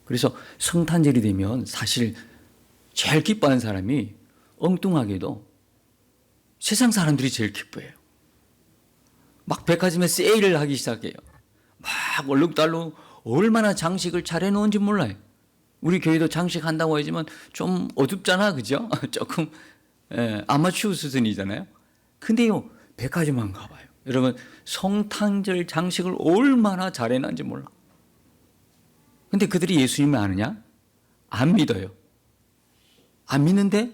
그래서 성탄절이 되면 사실 제일 기뻐하는 사람이 엉뚱하게도 세상 사람들이 제일 기뻐해요. 막 백화점에 세일을 하기 시작해요. 막 얼룩달룩 얼마나 장식을 잘 해놓은지 몰라요. 우리 교회도 장식한다고 하지만 좀 어둡잖아, 그죠? 조금 아마추어 수준이잖아요. 근데요, 백화점만 가봐요. 여러분, 성탄절 장식을 얼마나 잘 해놨는지 몰라. 근데 그들이 예수님을 아느냐? 안 믿어요. 안 믿는데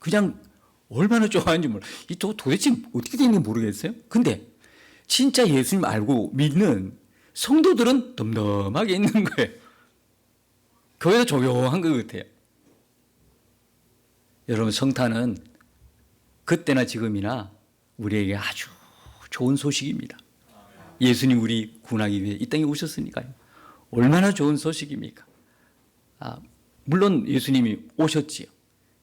그냥 얼마나 좋아하는지 몰라. 이 도대체 어떻게 되는지 모르겠어요. 근데 진짜 예수님 알고 믿는 성도들은 덤덤하게 있는 거예요. 교회도 조용한 것 같아요. 여러분, 성탄은 그때나 지금이나 우리에게 아주 좋은 소식입니다. 예수님 우리 구원하기 위해 이 땅에 오셨으니까요. 얼마나 좋은 소식입니까? 물론 예수님이 오셨지요.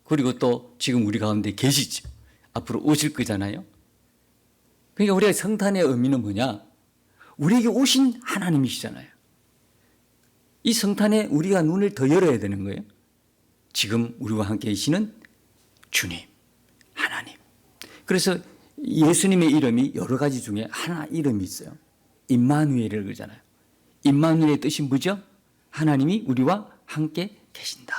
그리고 또 지금 우리 가운데 계시죠. 앞으로 오실 거잖아요. 그러니까 우리가 성탄의 의미는 뭐냐? 우리에게 오신 하나님이시잖아요. 이 성탄에 우리가 눈을 더 열어야 되는 거예요. 지금 우리와 함께 계시는 주님, 하나님. 그래서 예수님의 이름이 여러 가지 중에 하나 이름이 있어요. 임마누엘을 그러잖아요. 임마누엘의 뜻이 뭐죠? 하나님이 우리와 함께 계신다.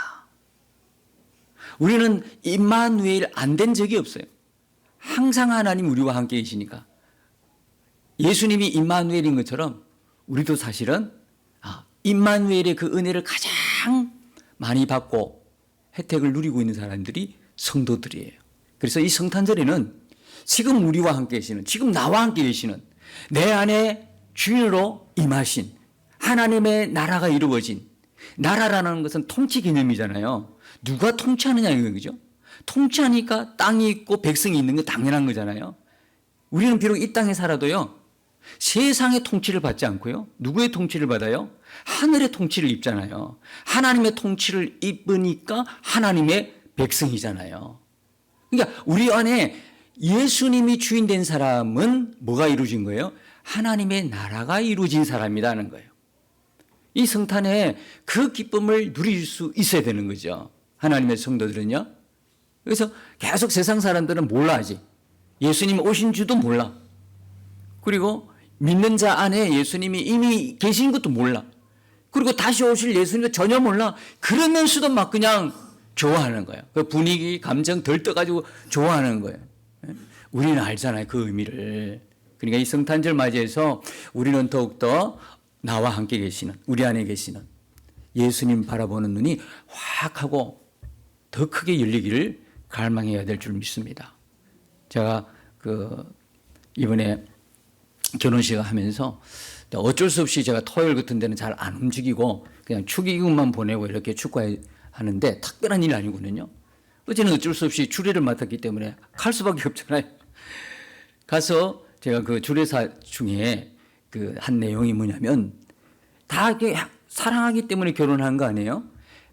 우리는 임마누엘 안 된 적이 없어요. 항상 하나님 우리와 함께 계시니까. 예수님이 임마누엘인 것처럼 우리도 사실은 임마누엘의 그 은혜를 가장 많이 받고 혜택을 누리고 있는 사람들이 성도들이에요. 그래서 이 성탄절에는 지금 우리와 함께 계시는, 지금 나와 함께 계시는 내 안에 주인으로 임하신 하나님의 나라가 이루어진, 나라라는 것은 통치 개념이잖아요. 누가 통치하느냐 이거죠. 통치하니까 땅이 있고 백성이 있는 게 당연한 거잖아요. 우리는 비록 이 땅에 살아도요, 세상의 통치를 받지 않고요, 누구의 통치를 받아요? 하늘의 통치를 입잖아요. 하나님의 통치를 입으니까 하나님의 백성이잖아요. 그러니까 우리 안에 예수님이 주인 된 사람은 뭐가 이루어진 거예요? 하나님의 나라가 이루어진 사람이라는 거예요. 이 성탄에 그 기쁨을 누릴 수 있어야 되는 거죠. 하나님의 성도들은요. 그래서 계속 세상 사람들은 몰라 하지. 예수님 오신 줄도 몰라. 그리고 믿는 자 안에 예수님이 이미 계신 것도 몰라. 그리고 다시 오실 예수님도 전혀 몰라. 그러면서도 막 그냥 좋아하는 거예요. 그 분위기, 감정 들떠가지고 좋아하는 거예요. 우리는 알잖아요, 그 의미를. 그러니까 이 성탄절 맞이해서 우리는 더욱더 나와 함께 계시는, 우리 안에 계시는 예수님 바라보는 눈이 확 하고 더 크게 열리기를 갈망해야 될 줄 믿습니다. 제가 이번에 결혼식을 하면서 어쩔 수 없이 제가 토요일 같은 데는 잘 안 움직이고 그냥 축의금만 보내고 이렇게 축구하는데 특별한 일이 아니거든요. 어제는 어쩔 수 없이 주례를 맡았기 때문에 갈 수밖에 없잖아요. 가서 제가 그 주례사 중에 그 한 내용이 뭐냐면, 다 이렇게 사랑하기 때문에 결혼한 거 아니에요?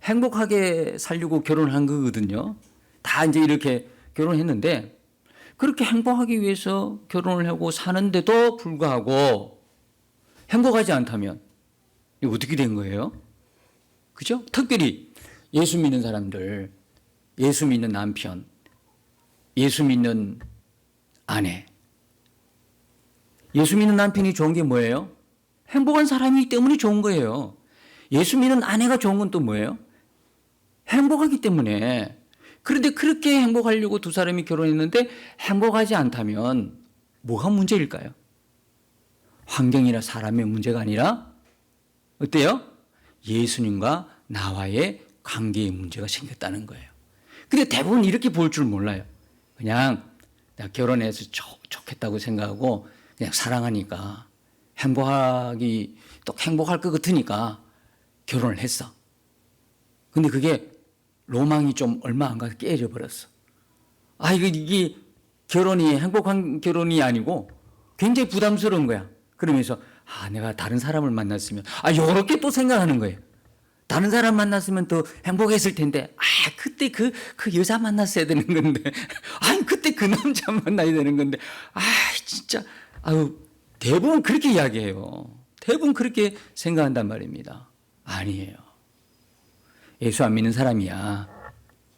행복하게 살려고 결혼한 거거든요. 다 이제 이렇게 결혼했는데, 그렇게 행복하기 위해서 결혼을 하고 사는데도 불구하고 행복하지 않다면 이거 어떻게 된 거예요? 그죠? 특별히 예수 믿는 사람들, 예수 믿는 남편, 예수 믿는 아내. 예수 믿는 남편이 좋은 게 뭐예요? 행복한 사람이기 때문에 좋은 거예요. 예수 믿는 아내가 좋은 건 또 뭐예요? 행복하기 때문에. 그런데 그렇게 행복하려고 두 사람이 결혼했는데 행복하지 않다면 뭐가 문제일까요? 환경이나 사람의 문제가 아니라 어때요? 예수님과 나와의 관계의 문제가 생겼다는 거예요. 근데 대부분 이렇게 볼 줄 몰라요. 그냥 내가 결혼해서 좋겠다고 생각하고 그냥 사랑하니까 또 행복할 것 같으니까 결혼을 했어. 근데 그게 로망이 좀 얼마 안 가서 깨져 버렸어. 이게 결혼이 행복한 결혼이 아니고 굉장히 부담스러운 거야. 그러면서 내가 다른 사람을 만났으면 요렇게 또 생각하는 거예요. 다른 사람 만났으면 더 행복했을 텐데 그때 그 여자 만났어야 되는 건데 그때 그 남자 만나야 되는 건데 진짜 대부분 그렇게 이야기해요. 대부분 그렇게 생각한단 말입니다. 아니에요. 예수 안 믿는 사람이야.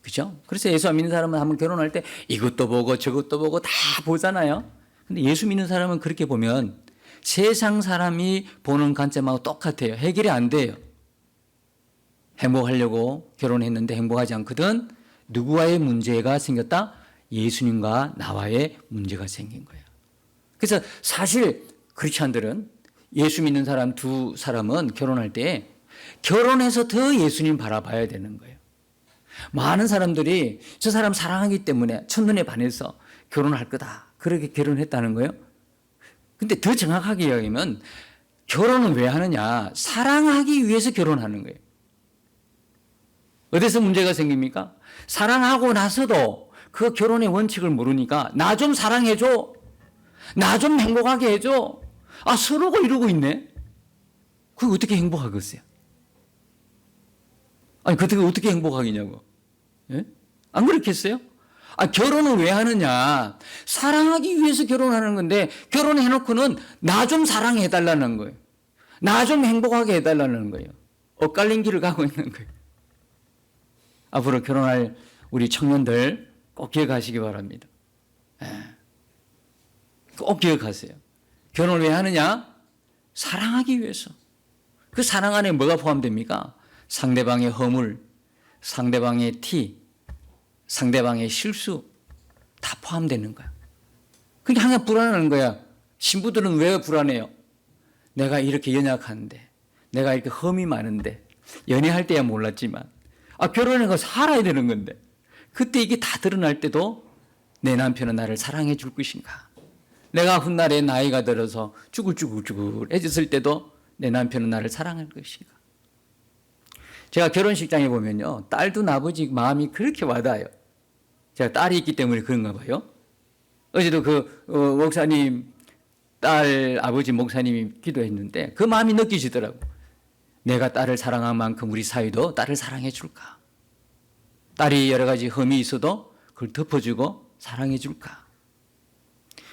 그죠? 그래서 예수 안 믿는 사람은 한번 결혼할 때 이것도 보고 저것도 보고 다 보잖아요. 근데 예수 믿는 사람은 그렇게 보면 세상 사람이 보는 관점하고 똑같아요. 해결이 안 돼요. 행복하려고 결혼했는데 행복하지 않거든. 누구와의 문제가 생겼다? 예수님과 나와의 문제가 생긴 거예요. 그래서 사실 크리스찬들은 예수 믿는 사람 두 사람은 결혼할 때 결혼해서 더 예수님 바라봐야 되는 거예요. 많은 사람들이 저 사람 사랑하기 때문에 첫눈에 반해서 결혼할 거다. 그렇게 결혼했다는 거예요. 근데 더 정확하게 이야기하면 결혼은 왜 하느냐? 사랑하기 위해서 결혼하는 거예요. 어디서 문제가 생깁니까? 사랑하고 나서도 그 결혼의 원칙을 모르니까 나 좀 사랑해줘. 나 좀 행복하게 해줘. 아, 서로가 이러고 있네. 그게 어떻게 행복하겠어요? 아니, 그게 어떻게 행복하겠냐고. 예? 안 그렇겠어요? 아, 결혼은 왜 하느냐? 사랑하기 위해서 결혼하는 건데, 결혼해놓고는 나 좀 사랑해달라는 거예요. 나 좀 행복하게 해달라는 거예요. 엇갈린 길을 가고 있는 거예요. 앞으로 결혼할 우리 청년들 꼭 기억하시기 바랍니다. 예. 꼭 기억하세요. 결혼을 왜 하느냐? 사랑하기 위해서. 그 사랑 안에 뭐가 포함됩니까? 상대방의 허물, 상대방의 티, 상대방의 실수 다 포함되는 거야. 그게 항상 불안한 거야. 신부들은 왜 불안해요? 내가 이렇게 연약한데, 내가 이렇게 험이 많은데, 연애할 때야 몰랐지만, 결혼해서 살아야 되는 건데, 그때 이게 다 드러날 때도 내 남편은 나를 사랑해 줄 것인가? 내가 훗날에 나이가 들어서 쭈글쭈글해졌을 때도 내 남편은 나를 사랑할 것인가? 제가 결혼식장에 보면요, 딸도 아버지 마음이 그렇게 와닿아요. 제가 딸이 있기 때문에 그런가 봐요. 어제도 목사님, 딸 아버지 목사님이 기도했는데 그 마음이 느껴지더라고. 내가 딸을 사랑한 만큼 우리 사위도 딸을 사랑해 줄까? 딸이 여러 가지 흠이 있어도 그걸 덮어주고 사랑해 줄까?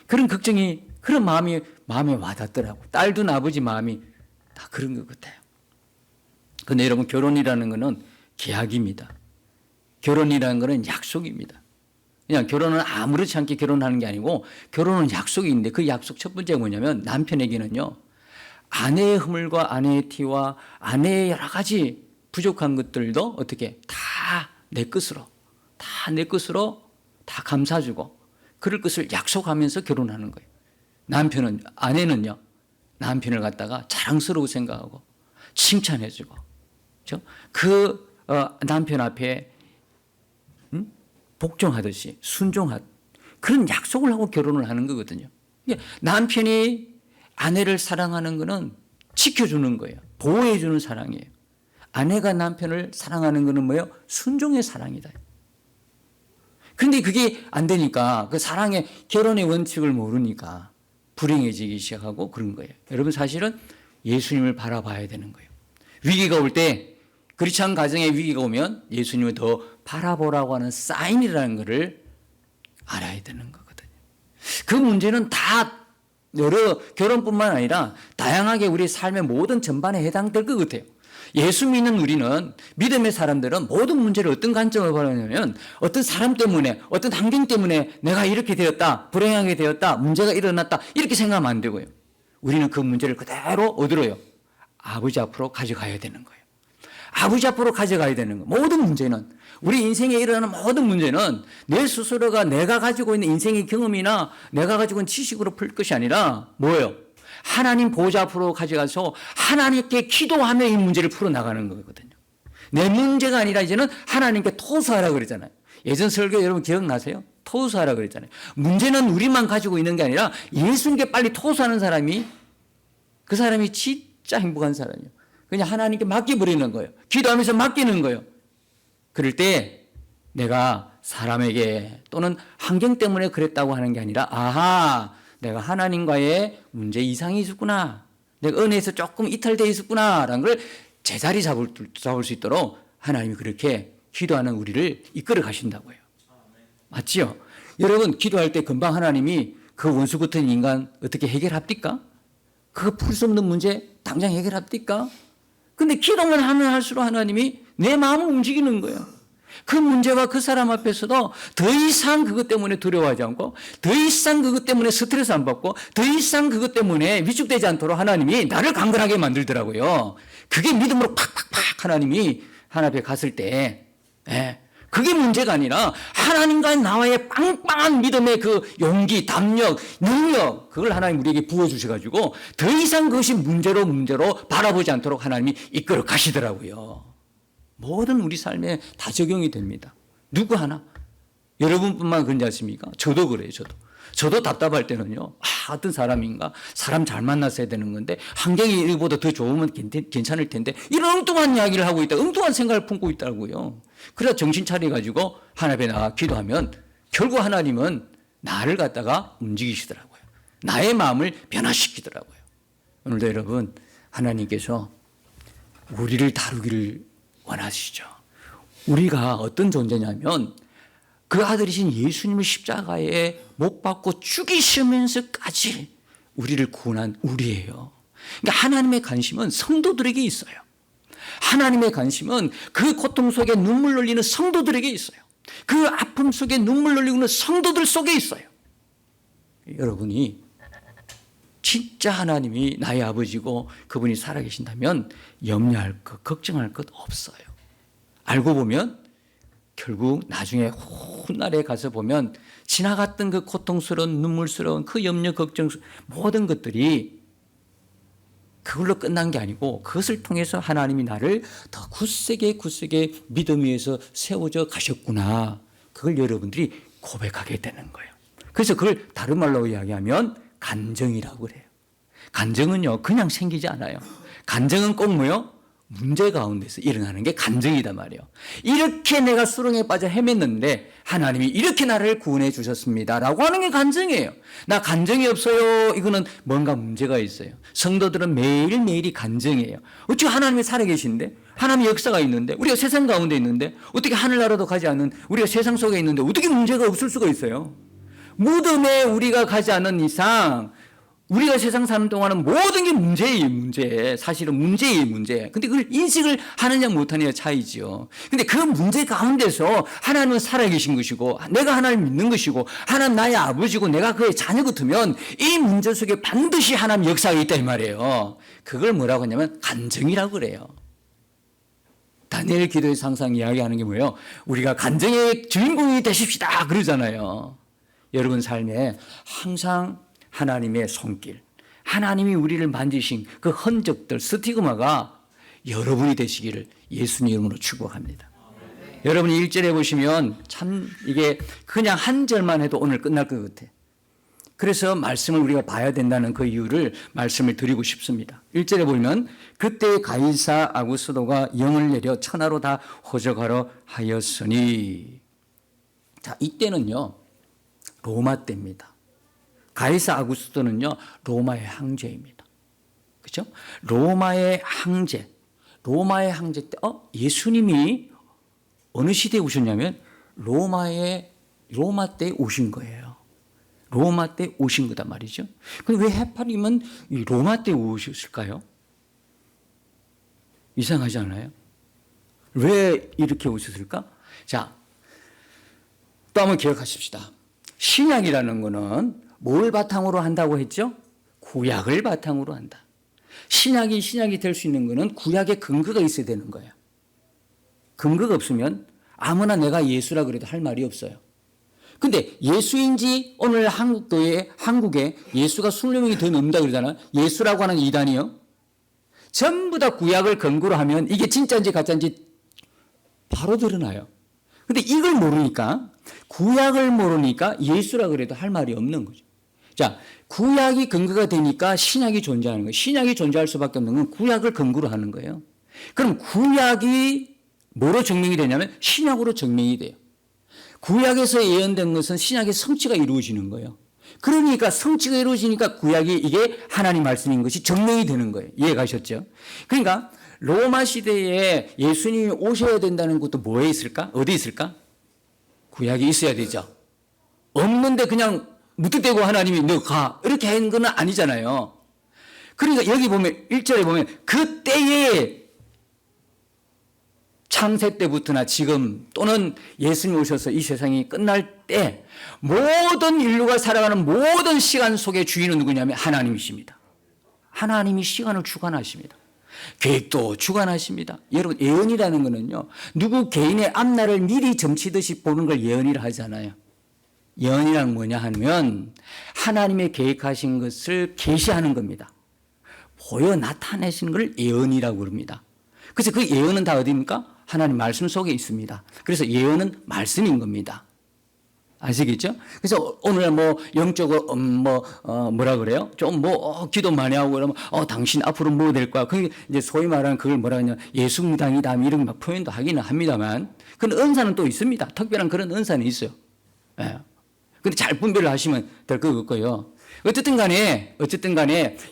그런 걱정이, 그런 마음에 와닿더라고. 딸도 아버지 마음이 다 그런 것 같아요. 그런데 여러분, 결혼이라는 것은 계약입니다. 결혼이라는 것은 약속입니다. 그냥 결혼은 아무렇지 않게 결혼하는 게 아니고 결혼은 약속이 있는데 그 약속 첫 번째가 뭐냐면 남편에게는요, 아내의 허물과 아내의 티와 아내의 여러 가지 부족한 것들도 어떻게 다 내 것으로 다 감싸주고 그럴 것을 약속하면서 결혼하는 거예요. 아내는요, 남편을 갖다가 자랑스러워 생각하고 칭찬해주고, 그렇죠? 남편 앞에 복종하듯이 순종하듯 그런 약속을 하고 결혼을 하는 거거든요. 남편이 아내를 사랑하는 것은 지켜주는 거예요. 보호해주는 사랑이에요. 아내가 남편을 사랑하는 것은 뭐예요? 순종의 사랑이다. 그런데 그게 안 되니까 그 사랑의 결혼의 원칙을 모르니까 불행해지기 시작하고 그런 거예요. 여러분, 사실은 예수님을 바라봐야 되는 거예요. 위기가 올 때, 크리스찬 가정에 위기가 오면 예수님을 더 바라보라고 하는 사인이라는 것을 알아야 되는 거거든요. 그 문제는 다 여러 결혼뿐만 아니라 다양하게 우리 삶의 모든 전반에 해당될 것 같아요. 예수 믿는 우리는, 믿음의 사람들은 모든 문제를 어떤 관점으로 바라냐면 어떤 사람 때문에, 어떤 환경 때문에 내가 이렇게 되었다, 불행하게 되었다, 문제가 일어났다 이렇게 생각하면 안 되고요. 우리는 그 문제를 그대로 어디로요? 아버지 앞으로 가져가야 되는 거예요. 아버지 앞으로 가져가야 되는 거예요. 모든 문제는, 우리 인생에 일어나는 모든 문제는 내 스스로가 내가 가지고 있는 인생의 경험이나 내가 가지고 있는 지식으로 풀 것이 아니라 뭐예요? 하나님 보좌 앞으로 가져가서 하나님께 기도하며 이 문제를 풀어나가는 거거든요. 내 문제가 아니라 이제는 하나님께 토스하라고 그러잖아요. 예전 설교 여러분 기억나세요? 토스하라고 그랬잖아요. 문제는 우리만 가지고 있는 게 아니라 예수님께 빨리 토스하는 사람이, 그 사람이 진짜 행복한 사람이에요. 그냥 하나님께 맡겨버리는 거예요. 기도하면서 맡기는 거예요. 그럴 때 내가 사람에게 또는 환경 때문에 그랬다고 하는 게 아니라, 아하, 내가 하나님과의 문제 이상이 있었구나, 내가 은혜에서 조금 이탈되어 있었구나 라는 걸 제자리 잡을 수 있도록 하나님이 그렇게 기도하는 우리를 이끌어 가신다고요. 맞지요? 여러분, 기도할 때 금방 하나님이 그 원수 같은 인간 어떻게 해결합니까? 그거 풀 수 없는 문제 당장 해결합니까? 근데 기도만 하면 할수록 하나님이 내 마음을 움직이는 거예요. 그 문제와 그 사람 앞에서도 더 이상 그것 때문에 두려워하지 않고, 더 이상 그것 때문에 스트레스 안 받고, 더 이상 그것 때문에 위축되지 않도록 하나님이 나를 강건하게 만들더라고요. 그게 믿음으로 팍팍팍 하나님이 하나님 앞에 갔을 때, 그게 문제가 아니라 하나님과 나와의 빵빵한 믿음의 그 용기, 담력, 능력, 그걸 하나님 우리에게 부어주셔가지고 더 이상 그것이 문제로 바라보지 않도록 하나님이 이끌어 가시더라고요. 모든 우리 삶에 다 적용이 됩니다. 누구 하나. 여러분뿐만 그런지 아십니까? 저도 그래요. 저도 답답할 때는요. 어떤 사람인가? 사람 잘 만났어야 되는 건데 환경이 이보다 더 좋으면 괜찮을 텐데 이런 엉뚱한 이야기를 하고 있다. 엉뚱한 생각을 품고 있다고요. 그래서 정신 차려가지고 하나님 앞에 나가 기도하면 결국 하나님은 나를 갖다가 움직이시더라고요. 나의 마음을 변화시키더라고요. 오늘도 여러분 하나님께서 우리를 다루기를 원하시죠. 우리가 어떤 존재냐면 그 아들이신 예수님을 십자가에 못 박고 죽이시면서까지 우리를 구원한 우리예요. 그러니까 하나님의 관심은 성도들에게 있어요. 하나님의 관심은 그 고통 속에 눈물 흘리는 성도들에게 있어요. 그 아픔 속에 눈물 흘리고 있는 성도들 속에 있어요. 여러분이 진짜 하나님이 나의 아버지고 그분이 살아계신다면 염려할 것, 걱정할 것 없어요. 알고 보면 결국 나중에 훗날에 가서 보면 지나갔던 그 고통스러운 눈물스러운 그 염려 걱정 모든 것들이 그걸로 끝난 게 아니고 그것을 통해서 하나님이 나를 더 굳세게 믿음 위에서 세워져 가셨구나. 그걸 여러분들이 고백하게 되는 거예요. 그래서 그걸 다른 말로 이야기하면 간정이라고 그래요. 간정은요 그냥 생기지 않아요. 간정은 꼭 뭐요? 문제 가운데서 일어나는 게 간정이단 말이에요. 이렇게 내가 수렁에 빠져 헤맸는데 하나님이 이렇게 나를 구원해 주셨습니다 라고 하는 게 간정이에요. 나 간정이 없어요. 이거는 뭔가 문제가 있어요. 성도들은 매일매일이 간정이에요. 어떻게 하나님이 살아계신데 하나님의 역사가 있는데 우리가 세상 가운데 있는데 어떻게 하늘나라도 가지 않는 우리가 세상 속에 있는데 어떻게 문제가 없을 수가 있어요. 무덤에 우리가 가지 않는 이상 우리가 세상 사는 동안은 모든 게 문제예요, 문제. 사실은 문제예요, 문제. 근데 그걸 인식을 하느냐 못하느냐 차이지요. 근데 그 문제 가운데서 하나님은 살아계신 것이고, 내가 하나님 믿는 것이고, 하나님 나의 아버지고, 내가 그의 자녀 같으면 이 문제 속에 반드시 하나님 역사가 있다 이 말이에요. 그걸 뭐라고 하냐면 간정이라고 그래요. 다니엘 기도에서 항상 이야기하는 게 뭐예요? 우리가 간정의 주인공이 되십시다 그러잖아요. 여러분 삶에 항상 하나님의 손길, 하나님이 우리를 만지신 그 흔적들, 스티그마가 여러분이 되시기를 예수님 이름으로 축복합니다. 여러분이 1절에 보시면 참 이게 그냥 한 절만 해도 오늘 끝날 것 같아. 그래서 말씀을 우리가 봐야 된다는 그 이유를 말씀을 드리고 싶습니다. 1절에 보면 그때 가이사 아구스도가 영을 내려 천하로 다 호적하러 하였으니, 자 이때는요 로마 때입니다. 가이사 아구스토는요 로마의 황제입니다. 그렇죠? 로마의 황제 때 예수님이 어느 시대에 오셨냐면 로마 때 오신 거예요. 로마 때 오신 거다 말이죠. 근데 왜 해파림은 로마 때 오셨을까요? 이상하지 않아요? 왜 이렇게 오셨을까? 자, 또 한번 기억하십시다. 신약이라는 거는 뭘 바탕으로 한다고 했죠? 구약을 바탕으로 한다. 신약이 될 수 있는 거는 구약의 근거가 있어야 되는 거예요. 근거가 없으면 아무나 내가 예수라 그래도 할 말이 없어요. 근데 예수인지 오늘 한국에 예수가 20명이 더 넘는다 그러잖아요. 예수라고 하는 이단이요. 전부 다 구약을 근거로 하면 이게 진짜인지 가짜인지 바로 드러나요. 근데 이걸 모르니까, 구약을 모르니까 예수라 그래도 할 말이 없는 거죠. 자, 구약이 근거가 되니까 신약이 존재하는 거예요. 신약이 존재할 수밖에 없는 건 구약을 근거로 하는 거예요. 그럼 구약이 뭐로 증명이 되냐면 신약으로 증명이 돼요. 구약에서 예언된 것은 신약의 성취가 이루어지는 거예요. 그러니까 성취가 이루어지니까 구약이 이게 하나님 말씀인 것이 증명이 되는 거예요. 이해가셨죠? 그러니까 로마 시대에 예수님이 오셔야 된다는 것도 뭐에 있을까? 어디 있을까? 구약이 있어야 되죠. 없는데 그냥 무턱대고 하나님이 너 가 이렇게 한 건 아니잖아요. 그러니까 여기 보면 1절에 보면 그때에 창세 때부터나 지금 또는 예수님 오셔서 이 세상이 끝날 때 모든 인류가 살아가는 모든 시간 속의 주인은 누구냐면 하나님이십니다. 하나님이 시간을 주관하십니다. 계획도 주관하십니다. 여러분, 예언이라는 것은요, 누구 개인의 앞날을 미리 점치듯이 보는 걸 예언이라 하잖아요. 예언이란 뭐냐 하면 하나님의 계획하신 것을 계시하는 겁니다. 보여 나타내시는 걸 예언이라고 그럽니다. 그래서 그 예언은 다 어디입니까? 하나님 말씀 속에 있습니다. 그래서 예언은 말씀인 겁니다. 아시겠죠? 그래서 오늘 뭐 영적으로 뭐라 그래요? 좀 기도 많이 하고 그러면 당신 앞으로 뭐 될 거야? 그게 이제 소위 말하는 그걸 뭐라 하냐? 예수무당이다 이런 막 표현도 하기는 합니다만, 그런 은사는 또 있습니다. 특별한 그런 은사는 있어요. 예. 근데 잘 분별을 하시면 될 것 같고요. 어쨌든 간에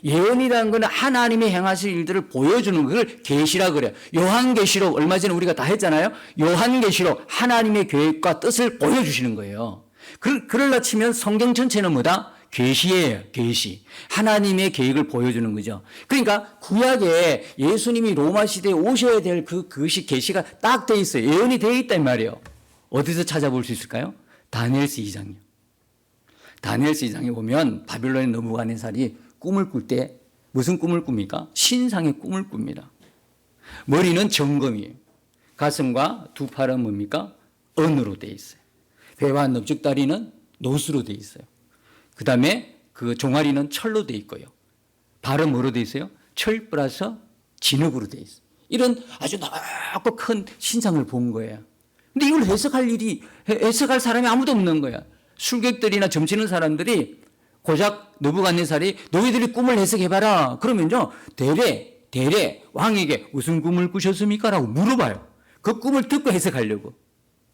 예언이라는 건 하나님이 행하실 일들을 보여주는 걸 계시라 그래요. 요한계시록 얼마 전에 우리가 다 했잖아요. 요한계시록 하나님의 계획과 뜻을 보여주시는 거예요. 그럴라 치면 성경 전체는 뭐다? 계시예요. 계시. 하나님의 계획을 보여주는 거죠. 그러니까 구약에 예수님이 로마 시대에 오셔야 될 그것이 계시가 딱 돼 있어요. 예언이 되어 있단 말이에요. 어디서 찾아볼 수 있을까요? 다니엘서 2장이요. 다니엘서 2장에 보면 바빌론의 느부갓네살이 꿈을 꿀 때 무슨 꿈을 꿉니까? 신상의 꿈을 꿉니다. 머리는 정금이에요. 가슴과 두 팔은 뭡니까? 은으로 되어 있어요. 배와 넓적다리는 노수로 되어 있어요. 그 다음에 그 종아리는 철로 되어 있고요. 발은 뭐로 되어 있어요? 철 플러스 진흙으로 되어 있어요. 이런 아주 넓고 큰 신상을 본 거예요. 근데 이걸 해석할 사람이 아무도 없는 거야. 술객들이나 점치는 사람들이 고작 느부갓네살이 너희들이 꿈을 해석해봐라. 그러면요, 대래 왕에게 무슨 꿈을 꾸셨습니까? 라고 물어봐요. 그 꿈을 듣고 해석하려고.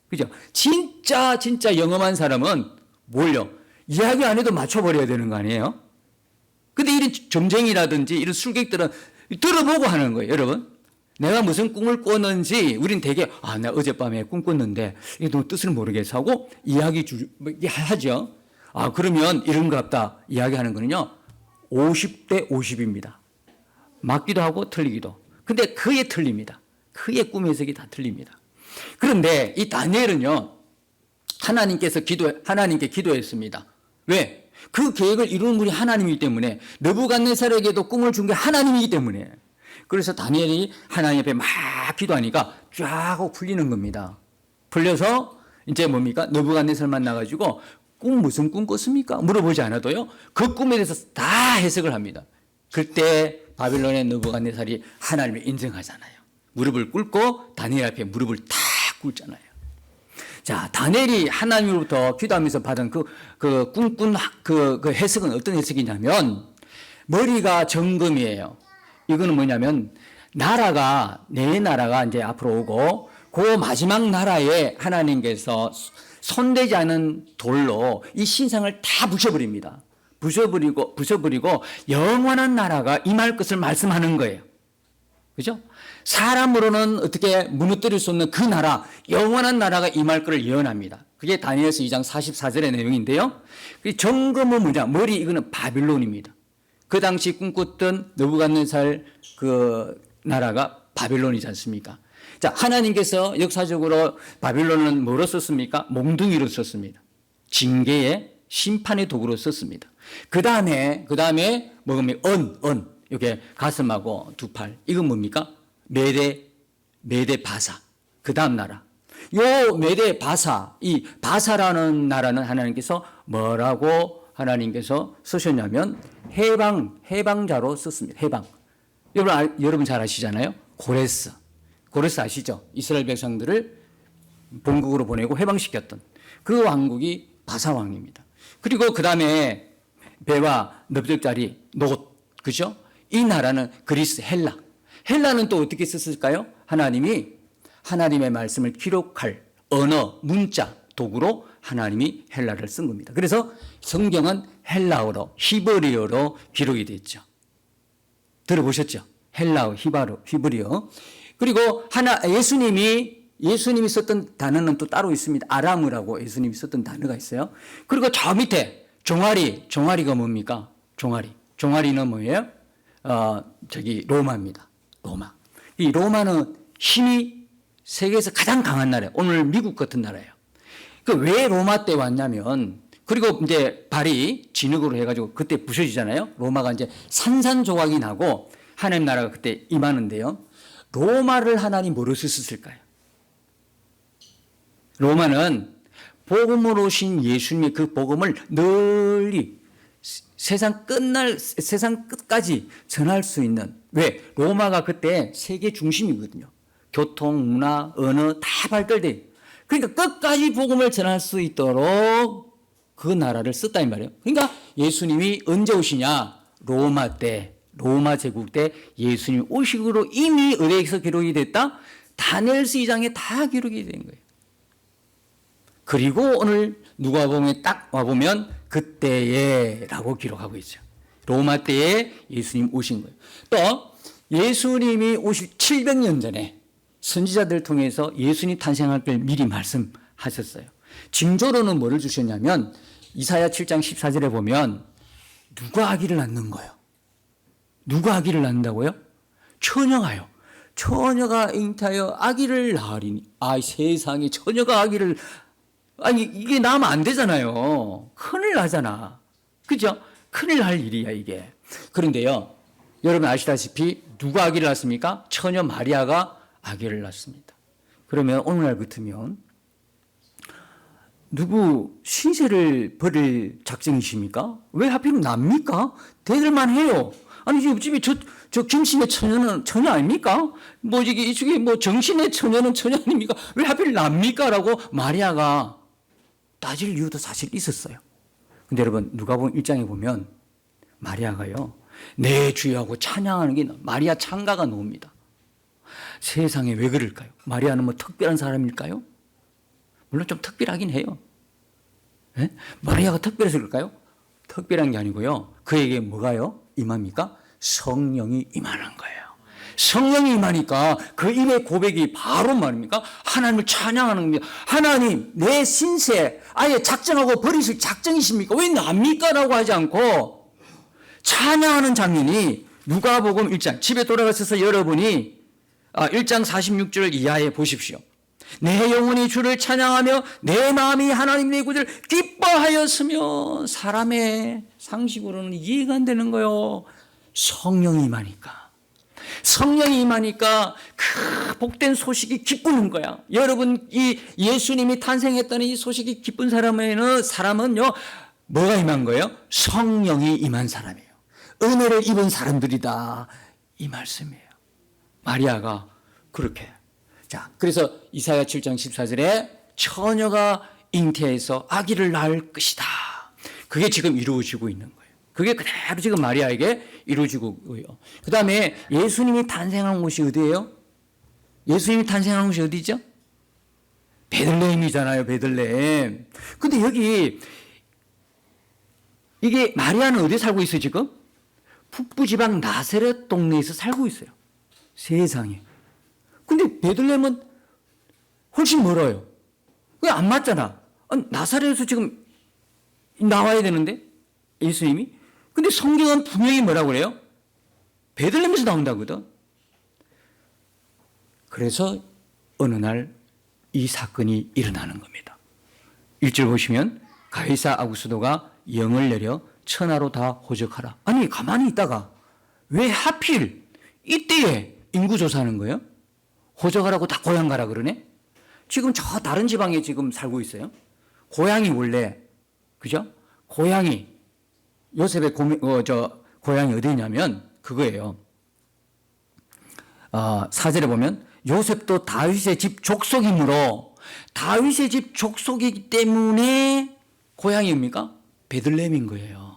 그죠? 진짜 영험한 사람은 뭘요? 이야기 안 해도 맞춰버려야 되는 거 아니에요? 근데 이런 점쟁이라든지 이런 술객들은 들어보고 하는 거예요, 여러분. 내가 무슨 꿈을 꿨는지 우린 되게 나 어젯밤에 꿈 꿨는데 이게 너무 뜻을 모르겠어 하고 하죠. 그러면 이런 것 같다 이야기하는 거는요 50대 50입니다. 맞기도 하고 틀리기도. 근데 그게 틀립니다. 그의 꿈 해석이 다 틀립니다. 그런데 이 다니엘은요 하나님께 기도했습니다. 왜? 그 계획을 이루는 분이 하나님이기 때문에, 느부갓네살에게도 꿈을 준 게 하나님이기 때문에. 그래서 다니엘이 하나님 앞에 막 기도하니까 쫙 하고 풀리는 겁니다. 풀려서 이제 뭡니까? 느부갓네살 만나가지고 무슨 꿈 꿨습니까? 물어보지 않아도요. 그 꿈에 대해서 다 해석을 합니다. 그때 바빌론의 느부갓네살이 하나님을 인정하잖아요. 무릎을 꿇고 다니엘 앞에 무릎을 다 꿇잖아요. 자, 다니엘이 하나님으로부터 기도하면서 받은 그 꿈꾼 그 해석은 어떤 해석이냐면, 머리가 정금이에요. 이거는 뭐냐면 내 나라가 이제 앞으로 오고 그 마지막 나라에 하나님께서 손대지 않은 돌로 이 신상을 다 부셔버립니다. 부셔버리고 영원한 나라가 임할 것을 말씀하는 거예요. 그죠? 사람으로는 어떻게 무너뜨릴 수 없는 그 나라, 영원한 나라가 임할 것을 예언합니다. 그게 다니엘서 2장 44절의 내용인데요. 정금은 뭐냐? 이거는 바빌론입니다. 그 당시 꿈꿨던 느부갓네살 그 나라가 바빌론이지 않습니까? 자, 하나님께서 역사적으로 바빌론은 뭐로 썼습니까? 몽둥이로 썼습니다. 징계의 심판의 도구로 썼습니다. 그 다음에 뭐냐면 이게 가슴하고 두 팔. 이건 뭡니까? 메데 바사. 그 다음 나라. 요 메데 바사, 이 바사라는 나라는 하나님께서 뭐라고 하나님께서 쓰셨냐면 해방자로 썼습니다. 해방. 여러분 잘 아시잖아요. 고레스 아시죠? 이스라엘 백성들을 본국으로 보내고 해방시켰던 그 왕국이 바사 왕입니다. 그리고 그 다음에 배와 넓적다리 그죠? 이 나라는 그리스 헬라는 또 어떻게 썼을까요? 하나님의 말씀을 기록할 언어, 문자, 도구로 하나님이 헬라를 쓴 겁니다. 그래서 성경은 헬라어로, 히브리어로 기록이 됐죠. 들어보셨죠? 헬라어, 히브리어. 그리고 예수님이 썼던 단어는 또 따로 있습니다. 아람어라고 예수님이 썼던 단어가 있어요. 그리고 저 밑에 종아리가 뭡니까? 종아리는 뭐예요? 로마입니다. 이 로마는 힘이 세계에서 가장 강한 나라예요. 오늘 미국 같은 나라예요. 그 왜 로마 때 왔냐면, 그리고 이제 발이 진흙으로 해가지고 그때 부서지잖아요. 로마가 이제 산산조각이 나고 하나님 나라가 그때 임하는데요. 로마를 하나님 뭐로 쓰셨을까요? 로마는 복음으로 오신 예수님의 그 복음을 널리 세상 끝까지 전할 수 있는, 왜? 로마가 그때 세계 중심이거든요. 교통, 문화, 언어 다 발달돼요. 그러니까 끝까지 복음을 전할 수 있도록 그 나라를 썼다 이 말이에요. 그러니까 예수님이 언제 오시냐? 로마 때, 로마 제국 때 예수님 오시기로 이미 어디에서 기록이 됐다? 다니엘서 2장에 다 기록이 된 거예요. 그리고 오늘 누가복음에 딱 와보면 그때에 라고 기록하고 있죠. 로마 때에 예수님 오신 거예요. 또 예수님이 오실 700년 전에 선지자들 통해서 예수님 탄생할 걸 미리 말씀하셨어요. 징조로는 뭐를 주셨냐면 이사야 7장 14절에 보면 누가 아기를 낳는 거예요? 누가 아기를 낳는다고요? 처녀가요. 처녀가 잉타하여 아기를 낳으리니. 아, 세상에 처녀가 아기를, 아니 이게 낳으면 안 되잖아요. 큰일 나잖아. 그죠? 큰일 날 일이야 이게. 그런데요, 여러분 아시다시피 누가 아기를 낳습니까? 처녀 마리아가 아기를 낳습니다. 그러면 오늘날 같으면 누구 신세를 버릴 작정이십니까? 왜 하필 납니까? 대들만 해요. 아니 지금 집에 저 김씨의 처녀는 처녀 아닙니까? 뭐 이쪽에 뭐 정신의 처녀는 처녀 아닙니까? 왜 하필 납니까?라고 마리아가 따질 이유도 사실 있었어요. 근데 여러분 누가복음 1장에 보면 마리아가요, 내 주여하고 찬양하는 게 마리아 창가가 나옵니다. 세상에 왜 그럴까요? 마리아는 뭐 특별한 사람일까요? 물론 좀 특별하긴 해요. 네? 마리아가 특별해서 그럴까요? 특별한 게 아니고요. 그에게 뭐가요? 임합니까? 성령이 임하는 거예요. 성령이 임하니까 그 입의 고백이 바로 말입니까? 하나님을 찬양하는 겁니다. 하나님, 내 신세 아예 작정하고 버리실 작정이십니까? 왜 납니까? 라고 하지 않고 찬양하는 장면이 누가복음 1장, 집에 돌아가셔서 여러분이 1장 46절 이하에 보십시오. 내 영혼이 주를 찬양하며 내 마음이 하나님 내 구주를 기뻐하였으며. 사람의 상식으로는 이해가 안 되는 거예요. 성령이 임하니까. 성령이 임하니까 그 복된 소식이 기쁘는 거야. 여러분 이 예수님이 탄생했다는 이 소식이 기쁜 사람은요 뭐가 임한 거예요? 성령이 임한 사람이에요. 은혜를 입은 사람들이다 이 말씀이에요. 마리아가 그렇게. 자, 그래서 이사야 7장 14절에 처녀가 잉태해서 아기를 낳을 것이다. 그게 지금 이루어지고 있는 거예요. 그게 그대로 지금 마리아에게 이루어지고 있고요. 그 다음에 예수님이 탄생한 곳이 어디예요? 예수님이 탄생한 곳이 어디죠? 베들레헴이잖아요. 베들레헴. 근데 여기 이게 마리아는 어디에 살고 있어요 지금? 북부지방 나사렛 동네에서 살고 있어요. 세상에. 근데 베들레헴은 훨씬 멀어요. 그게 안 맞잖아. 나사렛에서 지금 나와야 되는데 예수님이. 근데 성경은 분명히 뭐라고 그래요? 베들레헴에서 나온다거든. 그래서 어느 날 이 사건이 일어나는 겁니다. 1절 보시면 가이사 아구스도가 영을 내려 천하로 다 호적하라. 아니 가만히 있다가 왜 하필 이때에 인구조사하는 거예요? 호적하라고 다 고향 가라 그러네? 지금 저 다른 지방에 지금 살고 있어요. 고향이 원래, 그죠? 고향이, 요셉의 고향이 어디냐면 그거예요. 4절에 보면 요셉도 다윗의 집 족속이므로, 다윗의 집 족속이기 때문에 고향이 뭡니까? 베들레헴인 거예요.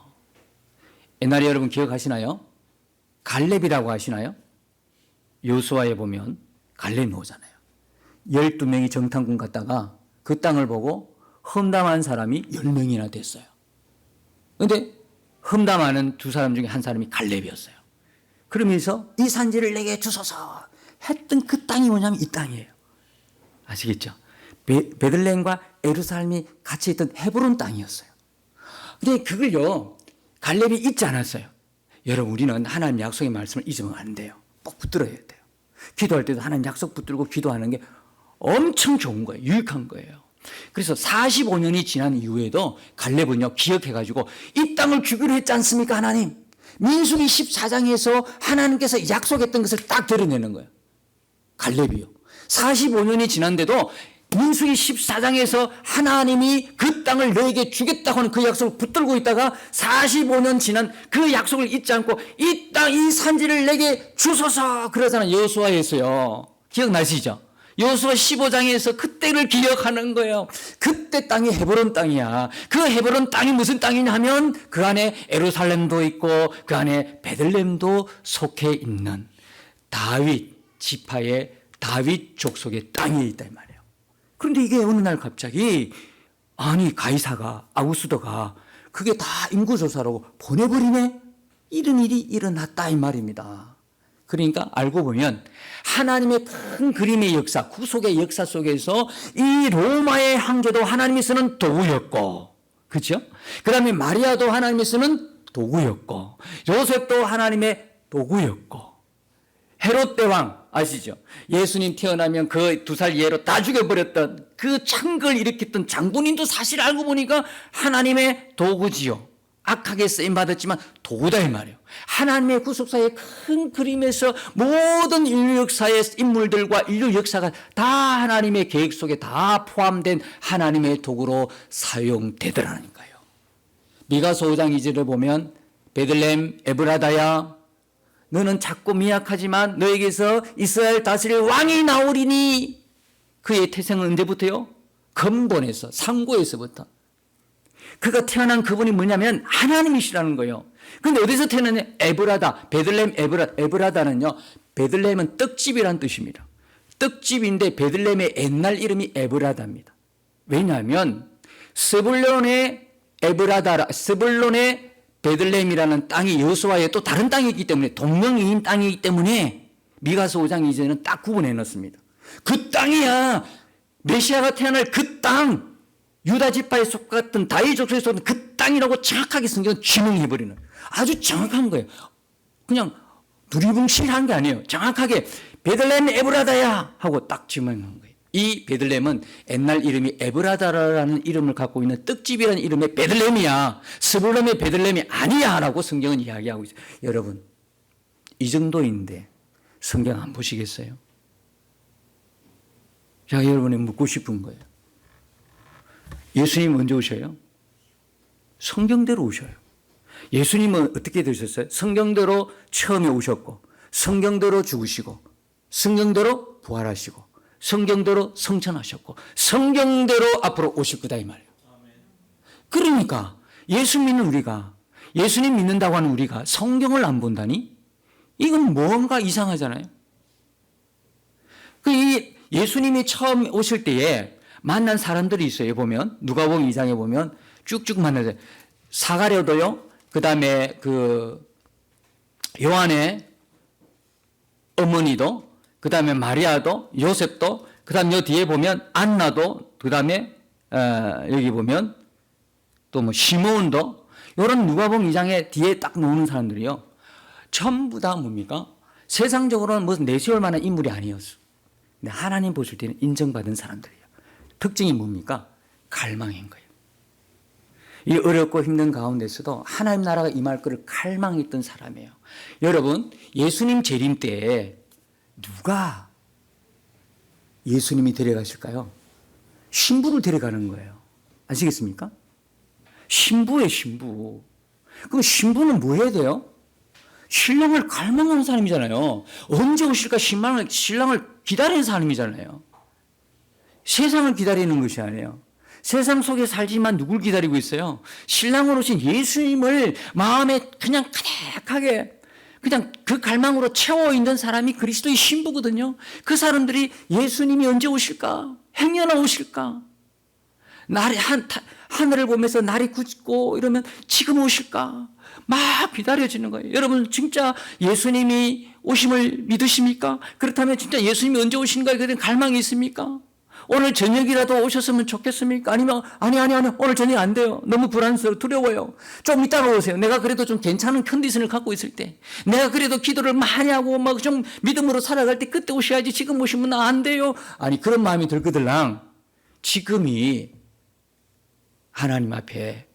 옛날에 여러분 기억하시나요? 갈렙이라고 하시나요? 요수아에 보면 갈렙 나오잖아요. 12명이 정탐꾼 갔다가 그 땅을 보고 험담한 사람이 10명이나 됐어요. 그런데 험담하는 두 사람 중에 한 사람이 갈렙이었어요. 그러면서 이 산지를 내게 주소서 했던 그 땅이 뭐냐면 이 땅이에요. 아시겠죠? 베들레헴과 예루살렘이 같이 있던 헤브론 땅이었어요. 근데 그걸요 갈렙이 잊지 않았어요. 여러분 우리는 하나님 약속의 말씀을 잊으면 안 돼요. 꼭 붙들어야 돼요. 기도할 때도 하나님 약속 붙들고 기도하는 게 엄청 좋은 거예요. 유익한 거예요. 그래서 45년이 지난 이후에도 갈렙은요, 기억해가지고 이 땅을 주기로 했지 않습니까, 하나님? 민수기 14장에서 하나님께서 약속했던 것을 딱 드러내는 거예요. 갈렙이요. 45년이 지난데도 민수기 14장에서 하나님이 그 땅을 너에게 주겠다고 하는 그 약속을 붙들고 있다가 45년 지난 그 약속을 잊지 않고 이 땅, 이 산지를 내게 주소서 그러잖아요. 여호수아에서요. 기억나시죠? 여호수아 15장에서 그때를 기억하는 거예요. 그때 땅이 헤브론 땅이야. 그 헤브론 땅이 무슨 땅이냐 하면 그 안에 예루살렘도 있고 그 안에 베들레헴도 속해 있는 다윗 지파의 다윗 족속의 땅이 있다 이 말이에요. 그런데 이게 어느 날 갑자기 가이사가 아구수도가 그게 다 인구조사라고 보내버리네. 이런 일이 일어났다 이 말입니다. 그러니까 알고 보면 하나님의 큰 그림의 역사, 구속의 역사 속에서 이 로마의 황제도 하나님이 쓰는 도구였고, 그렇죠? 그 다음에 마리아도 하나님이 쓰는 도구였고, 요셉도 하나님의 도구였고, 헤롯 대왕 아시죠? 예수님 태어나면 그 2살 예로 다 죽여버렸던 그 창걸 일으켰던 장군님도 사실 알고 보니까 하나님의 도구지요. 악하게 쓰임받았지만 도구다 이 말이에요. 하나님의 구속사의 큰 그림에서 모든 인류 역사의 인물들과 인류 역사가 다 하나님의 계획 속에 다 포함된 하나님의 도구로 사용되더라니까요. 미가서 5장 2절을 보면 베들레헴 에브라다야 너는 작고 미약하지만 너에게서 이스라엘 다스릴 왕이 나오리니. 그의 태생은 언제부터요? 근본에서, 상고에서부터. 그가 태어난 그분이 뭐냐면 하나님이시라는 거예요. 그런데 어디서 태어났냐? 에브라다, 베들레헴 에브라다는요, 베들레헴은 떡집이란 뜻입니다. 떡집인데 베들레헴의 옛날 이름이 에브라다입니다. 왜냐하면 스불론의 베들레헴이라는 땅이 여호수아의 또 다른 땅이 있기 때문에 동명이인 땅이기 때문에 미가서 5장 2절은 딱 구분해 놓습니다. 그 땅이야. 메시아가 태어날 그 땅, 유다 지파에 속했던 다윗 족속에 속한 그 땅이라고 정확하게 성경은 지명해버리는 아주 정확한 거예요. 그냥 두리뭉실한 게 아니에요. 정확하게 베들레헴 에브라다야 하고 딱 지명한 거예요. 이 베들레헴은 옛날 이름이 에브라다라는 이름을 갖고 있는 떡집이라는 이름의 베들레헴이야. 스불론의 베들레헴이 아니야 라고 성경은 이야기하고 있어요. 여러분, 이 정도인데 성경 안 보시겠어요? 제가 여러분이 묻고 싶은 거예요. 예수님 언제 오셔요? 성경대로 오셔요. 예수님은 어떻게 되셨어요? 성경대로 처음에 오셨고, 성경대로 죽으시고, 성경대로 부활하시고, 성경대로 성천하셨고, 성경대로 앞으로 오실 거다 이 말이에요. 그러니까 예수 믿는 우리가, 예수님 믿는다고 하는 우리가 성경을 안 본다니? 이건 뭔가 이상하잖아요. 이 예수님이 처음 오실 때에 만난 사람들이 있어요. 보면 누가복음 2장에 보면 쭉쭉 만나요. 사가랴도요. 그다음에 그 요한의 어머니도, 그다음에 마리아도, 요셉도, 그다음에 요 뒤에 보면 안나도, 그다음에 여기 보면 또 뭐 시므온도, 이런 누가복음 2장에 뒤에 딱 나오는 사람들이요. 전부 다 뭡니까? 세상적으로는 무슨 내세울 만한 인물이 아니었어. 근데 하나님 보실 때는 인정받은 사람들이에요. 특징이 뭡니까? 갈망인 거예요. 이 어렵고 힘든 가운데서도 하나님 나라가 임할 것을 갈망했던 사람이에요. 여러분, 예수님 재림 때에 누가 예수님이 데려가실까요? 신부를 데려가는 거예요. 아시겠습니까? 신부예요, 신부. 그럼 신부는 뭐 해야 돼요? 신랑을 갈망하는 사람이잖아요. 언제 오실까 신랑을 기다리는 사람이잖아요. 세상을 기다리는 것이 아니에요. 세상 속에 살지만 누굴 기다리고 있어요? 신랑으로 오신 예수님을 마음에 그냥 가득하게 그냥 그 갈망으로 채워 있는 사람이 그리스도의 신부거든요. 그 사람들이 예수님이 언제 오실까? 행여나 오실까? 하늘을 보면서 날이 굳고 이러면 지금 오실까? 막 기다려지는 거예요. 여러분 진짜 예수님이 오심을 믿으십니까? 그렇다면 진짜 예수님이 언제 오시는가에 대한 갈망이 있습니까? 오늘 저녁이라도 오셨으면 좋겠습니까? 아니면 아니 오늘 저녁 안 돼요. 너무 불안스러워 두려워요. 좀 이따가 오세요. 내가 그래도 좀 괜찮은 컨디션을 갖고 있을 때, 내가 그래도 기도를 많이 하고 막 좀 믿음으로 살아갈 때 그때 오셔야지. 지금 오시면 안 돼요. 아니 그런 마음이 들거들랑 지금이 하나님 앞에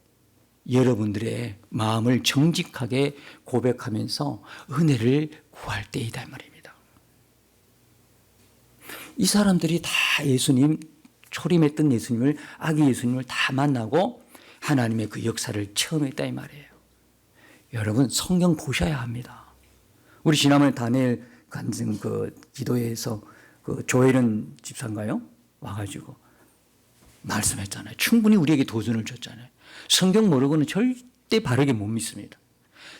여러분들의 마음을 정직하게 고백하면서 은혜를 구할 때이다 말입니다. 이 사람들이 다 예수님, 초림했던 예수님을, 아기 예수님을 다 만나고 하나님의 그 역사를 체험했다 이 말이에요. 여러분 성경 보셔야 합니다. 우리 지난번에 다니엘 간증 그 기도회에서 그 조엘은 집사인가요? 와가지고 말씀했잖아요. 충분히 우리에게 도전을 줬잖아요. 성경 모르고는 절대 바르게 못 믿습니다.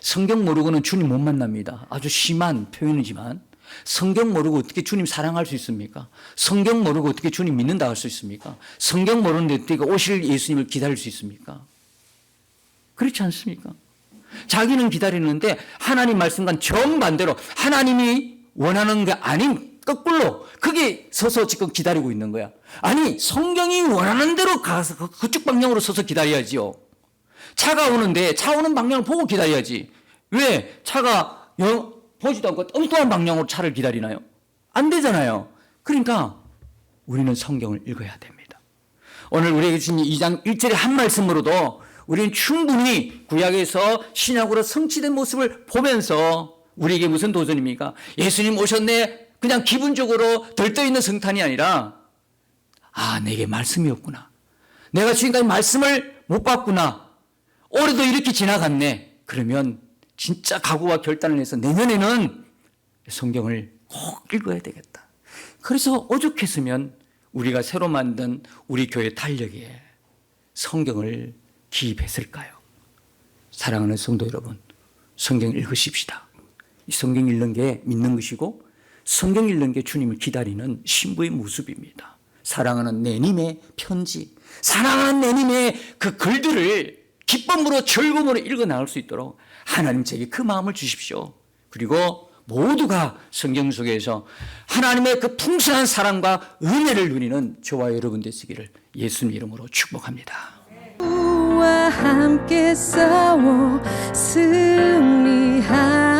성경 모르고는 주님 못 만납니다. 아주 심한 표현이지만 성경 모르고 어떻게 주님 사랑할 수 있습니까? 성경 모르고 어떻게 주님 믿는다 할 수 있습니까? 성경 모르는데 어떻게 오실 예수님을 기다릴 수 있습니까? 그렇지 않습니까? 자기는 기다리는데 하나님 말씀과는 정반대로 하나님이 원하는 게 아닌 거꾸로 거기 서서 지금 기다리고 있는 거야. 아니 성경이 원하는 대로 가서 그쪽 방향으로 서서 기다려야지요. 차가 오는데 차 오는 방향을 보고 기다려야지. 왜 차가 보지도 않고 엉뚱한 방향으로 차를 기다리나요? 안 되잖아요. 그러니까 우리는 성경을 읽어야 됩니다. 오늘 우리에게 주신 2장 1절의 한 말씀으로도 우리는 충분히 구약에서 신약으로 성취된 모습을 보면서 우리에게 무슨 도전입니까? 예수님 오셨네. 그냥 기분적으로 들떠있는 성탄이 아니라 내게 말씀이 없구나. 내가 지금까지 말씀을 못 봤구나. 올해도 이렇게 지나갔네. 그러면 진짜 각오와 결단을 해서 내년에는 성경을 꼭 읽어야 되겠다. 그래서 오죽했으면 우리가 새로 만든 우리 교회 달력에 성경을 기입했을까요? 사랑하는 성도 여러분, 성경 읽으십시다. 이 성경 읽는 게 믿는 것이고 성경 읽는 게 주님을 기다리는 신부의 모습입니다. 사랑하는 내님의 편지, 사랑하는 내님의 그 글들을 기쁨으로 즐거움으로 읽어 나올 수 있도록 하나님 제게 그 마음을 주십시오. 그리고 모두가 성경 속에서 하나님의 그 풍성한 사랑과 은혜를 누리는 저와 여러분 되시기를 예수님 이름으로 축복합니다. 함께 싸워 승리하